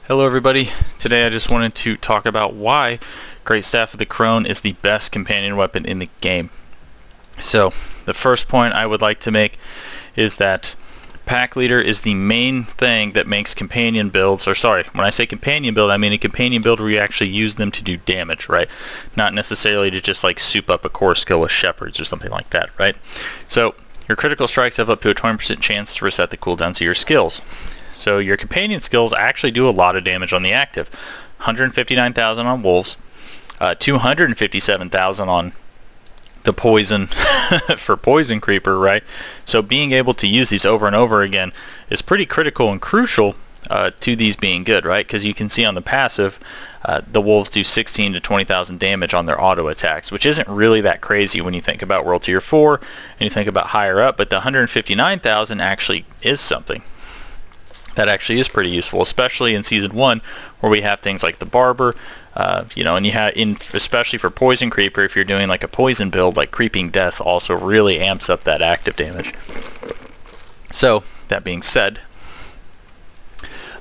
Hello everybody, today I just wanted to talk about why Greatstaff of the Crone is the best companion weapon in the game. So, the first point I would like to make is that Pack Leader is the main thing that makes companion builds, or sorry, when I say companion build, I mean a companion build where you actually use them to do damage, right? Not necessarily to just like soup up a core skill with shepherds or something like that, right? So, your critical strikes have up to a 20% chance to reset the cooldowns of your skills. So your companion skills actually do a lot of damage on the active. 159,000 on wolves, 257,000 on the poison for poison creeper, right? So being able to use these over and over again is pretty critical and crucial to these being good, right? Because you can see on the passive, the wolves do 16 to 20,000 damage on their auto attacks, which isn't really that crazy when you think about World Tier 4 and you think about higher up, but the 159,000 actually is something. That actually is pretty useful, especially in Season 1 where we have things like the Barber, and you have, especially for Poison Creeper, if you're doing like a poison build, like Creeping Death also really amps up that active damage. So, that being said,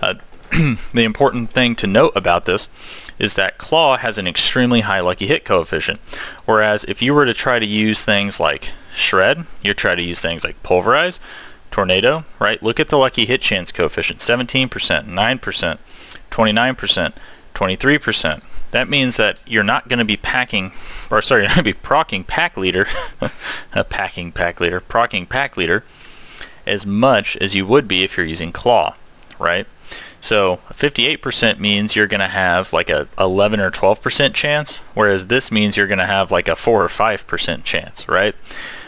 the important thing to note about this is that Claw has an extremely high lucky hit coefficient, whereas if you were to try to use things like Shred, you try to use things like Pulverize, Tornado, right? Look at the lucky hit chance coefficient, 17%, 9%, 29%, 23%. That means that you're not going to be procking Pack Leader, procking Pack Leader as much as you would be if you're using Claw, right? So 58% means you're going to have like a 11 or 12% chance, whereas this means you're going to have like a 4 or 5% chance, right?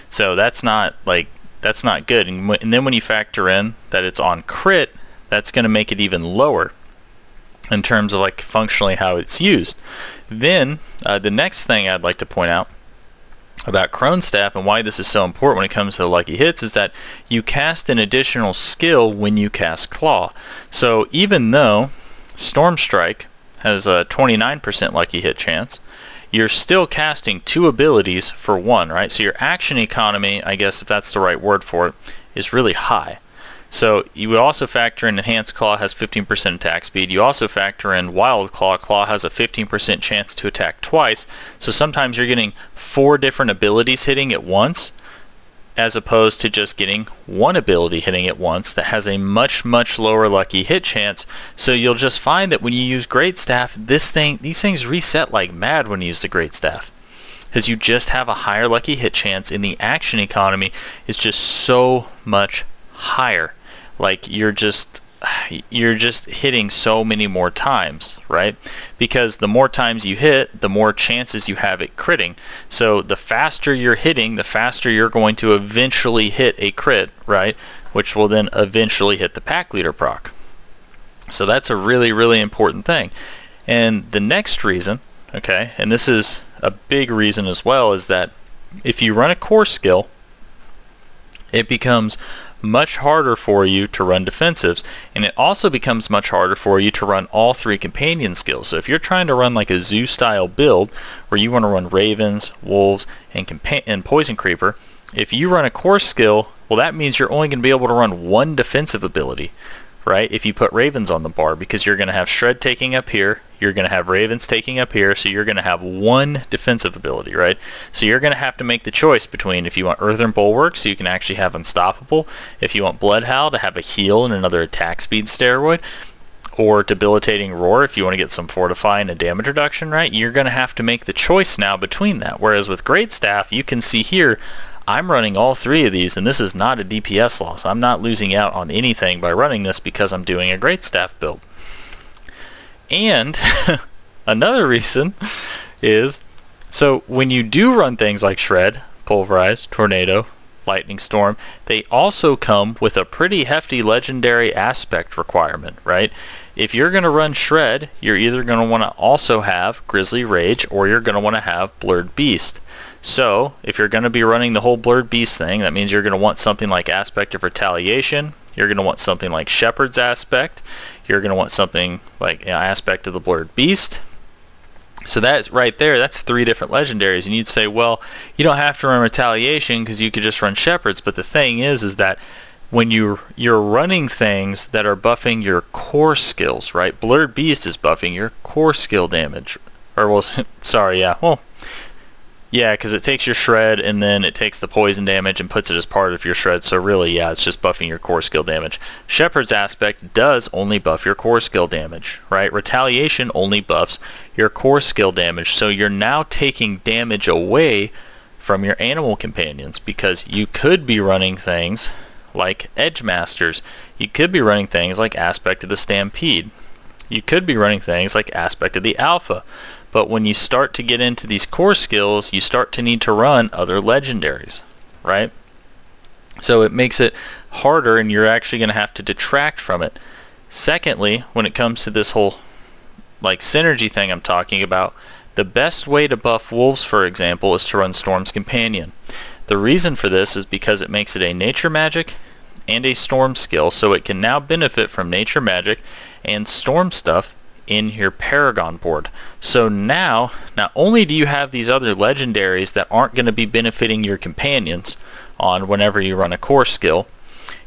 So that's not good. And then when you factor in that it's on crit, that's going to make it even lower in terms of like functionally how it's used. Then the next thing I'd like to point out about Greatstaff and why this is so important when it comes to the lucky hits is that you cast an additional skill when you cast Claw. So even though Storm Strike has a 29% lucky hit chance, you're still casting two abilities for one, right? So your action economy, I guess if that's the right word for it, is really high. So you would also factor in Enhanced Claw has 15% attack speed. You also factor in Wild Claw. Claw has a 15% chance to attack twice. So sometimes you're getting 4 different abilities hitting at once, as opposed to just getting one ability hitting at once that has a much lower lucky hit chance. So you'll just find that when you use Greatstaff, these things reset like mad when you use the Greatstaff, because you just have a higher lucky hit chance and the action economy is just so much higher. Like you're just hitting so many more times, right? Because the more times you hit, the more chances you have at critting. So the faster you're hitting, the faster you're going to eventually hit a crit, right? Which will then eventually hit the Pack Leader proc. So that's a really important thing. And the next reason, okay, and this is a big reason as well, is that if you run a core skill, it becomes much harder for you to run defensives, and it also becomes much harder for you to run all 3 companion skills. So if you're trying to run like a zoo style build where you want to run Ravens, Wolves, and Poison Creeper, if you run a core skill, well, that means you're only going to be able to run one defensive ability, right? If you put Ravens on the bar, because you're going to have Shred taking up here, you're going to have Ravens taking up here, so you're going to have one defensive ability, right? So you're going to have to make the choice between if you want Earthen Bulwark so you can actually have Unstoppable, if you want Bloodhowl to have a heal and another attack speed steroid, or Debilitating Roar if you want to get some Fortify and a damage reduction, right? You're going to have to make the choice now between that. Whereas with Greatstaff, you can see here, I'm running all 3 of these, and this is not a DPS loss. I'm not losing out on anything by running this because I'm doing a Greatstaff build. And another reason is, so when you do run things like Shred, Pulverize, Tornado, Lightning Storm, they also come with a pretty hefty legendary aspect requirement, right? If you're going to run Shred, you're either going to want to also have Grizzly Rage or you're going to want to have Blurred Beast. So if you're going to be running the whole Blurred Beast thing, that means you're going to want something like Aspect of Retaliation, you're going to want something like Shepherd's Aspect, you're going to want something like Aspect of the Blurred Beast. So that's right there, that's 3 different legendaries, and you'd say, well, you don't have to run Retaliation because you could just run Shepherds, but the thing is that when you're running things that are buffing your core skills, right? Blurred Beast is buffing your core skill damage. Or, well, sorry, yeah. Well, yeah, because it takes your shred and then it takes the poison damage and puts it as part of your shred. So really, yeah, it's just buffing your core skill damage. Shepherd's Aspect does only buff your core skill damage, right? Retaliation only buffs your core skill damage. So you're now taking damage away from your animal companions, because you could be running things like Edge Masters. You could be running things like Aspect of the Stampede. You could be running things like Aspect of the Alpha. But when you start to get into these core skills, you start to need to run other legendaries, right? So it makes it harder, and you're actually going to have to detract from it. Secondly, when it comes to this whole like synergy thing I'm talking about, the best way to buff wolves, for example, is to run Storm's Companion. The reason for this is because it makes it a nature magic and a storm skill, so it can now benefit from nature magic and storm stuff in your Paragon board. So now, not only do you have these other legendaries that aren't going to be benefiting your companions on whenever you run a core skill,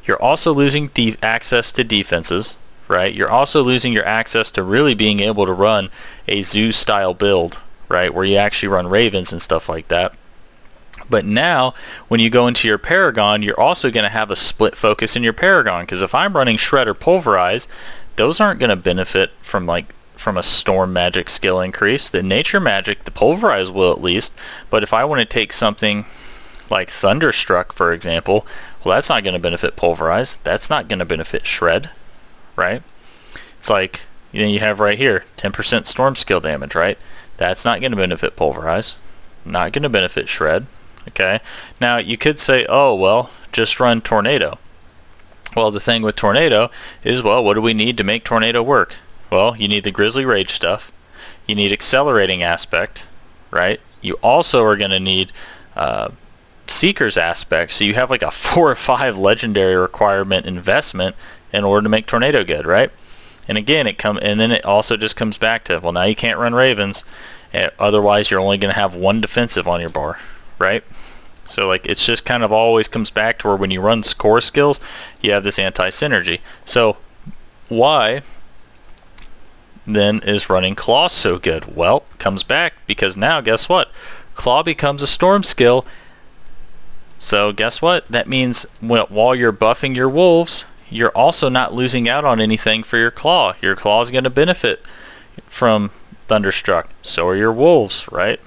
you're also losing access to defenses, right? You're also losing your access to really being able to run a Zeus style build, right? Where you actually run ravens and stuff like that. But now, when you go into your Paragon, you're also going to have a split focus in your Paragon, because if I'm running Shred or Pulverize, those aren't going to benefit from a storm magic skill increase. The nature magic, the Pulverize will at least, but if I want to take something like Thunderstruck, for example, well, that's not going to benefit Pulverize. That's not going to benefit Shred, right? It's like, you have right here, 10% storm skill damage, right? That's not going to benefit Pulverize. Not going to benefit Shred, okay? Now, you could say, oh, well, just run Tornado. Well, the thing with Tornado is, well, what do we need to make Tornado work? Well, you need the Grizzly Rage stuff. You need Accelerating Aspect, right? You also are going to need Seeker's Aspect, so you have like a 4 or 5 legendary requirement investment in order to make Tornado good, right? And again, and then it also just comes back to, well, now you can't run Ravens, otherwise you're only going to have 1 defensive on your bar, right? So like, it's just kind of always comes back to where when you run core skills, you have this anti-synergy. So why then is running Claw so good? Well, it comes back because now, guess what? Claw becomes a storm skill. So guess what? That means while you're buffing your wolves, you're also not losing out on anything for your Claw. Your Claw is going to benefit from Thunderstruck. So are your wolves, right?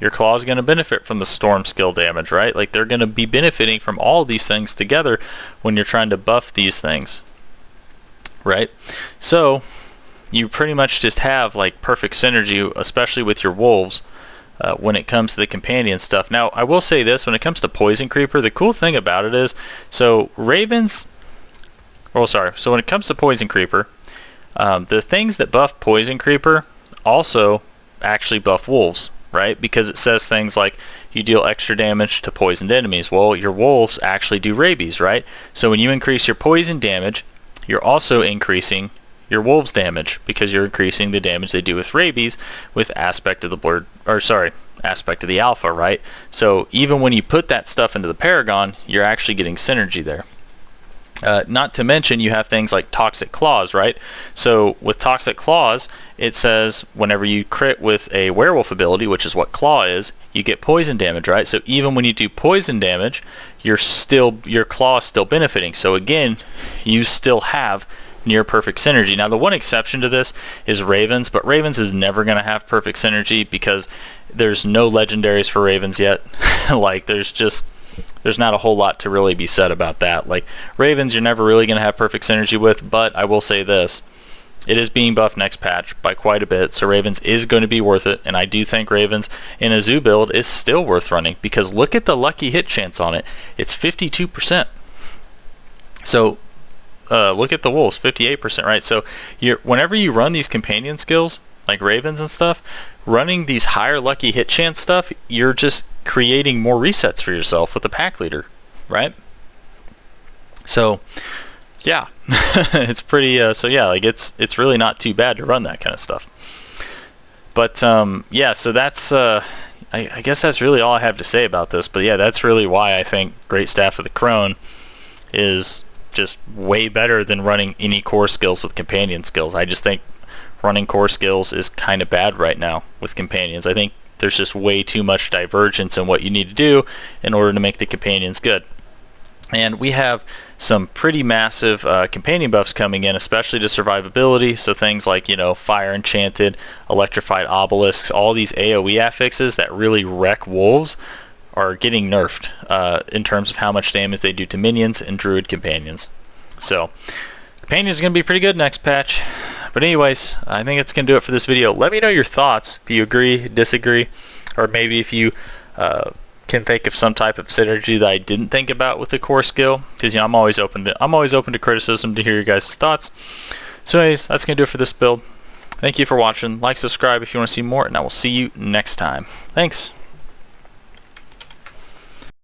Your Claw is going to benefit from the storm skill damage, right? Like, they're going to be benefiting from all these things together when you're trying to buff these things, right? So you pretty much just have like perfect synergy, especially with your wolves, when it comes to the companion stuff. Now, I will say this, when it comes to Poison Creeper, the cool thing about it is, so Ravens, so when it comes to Poison Creeper, the things that buff Poison Creeper also actually buff wolves, right? Because it says things like you deal extra damage to poisoned enemies. Well, your wolves actually do rabies, right? So when you increase your poison damage, you're also increasing your wolves damage, because you're increasing the damage they do with rabies with Aspect of the Alpha, right? So even when you put that stuff into the Paragon, you're actually getting synergy there. Not to mention, you have things like Toxic Claws, right? So with Toxic Claws, it says whenever you crit with a werewolf ability, which is what Claw is, you get poison damage, right? So even when you do poison damage, your Claw is still benefiting. So again, you still have near perfect synergy. Now, the one exception to this is Ravens, but Ravens is never going to have perfect synergy because there's no legendaries for Ravens yet. Like, there's not a whole lot to really be said about that. Like, Ravens, you're never really going to have perfect synergy with, but I will say this. It is being buffed next patch by quite a bit, so Ravens is going to be worth it, and I do think Ravens in a Zoo build is still worth running, because look at the lucky hit chance on it. It's 52%. So, look at the wolves, 58%, right? So, whenever you run these companion skills, like Ravens and stuff, running these higher lucky hit chance stuff, you're just creating more resets for yourself with the pack leader, right? So, yeah, it's pretty, so yeah, like it's really not too bad to run that kind of stuff. But, yeah, so that's, I guess that's really all I have to say about this. But yeah, that's really why I think Greatstaff of the Crone is just way better than running any core skills with companion skills. I just think running core skills is kind of bad right now with companions. I think there's just way too much divergence in what you need to do in order to make the companions good. And we have some pretty massive companion buffs coming in, especially to survivability. So things like, you know, Fire Enchanted, Electrified Obelisks, all these AoE affixes that really wreck wolves are getting nerfed in terms of how much damage they do to minions and druid companions. So companions are going to be pretty good next patch. But anyways, I think it's going to do it for this video. Let me know your thoughts, if you agree, disagree, or maybe if you can think of some type of synergy that I didn't think about with the core skill, because, you know, I'm always open to criticism, to hear your guys' thoughts. So anyways, that's going to do it for this build. Thank you for watching. Like, subscribe if you want to see more, and I will see you next time. Thanks.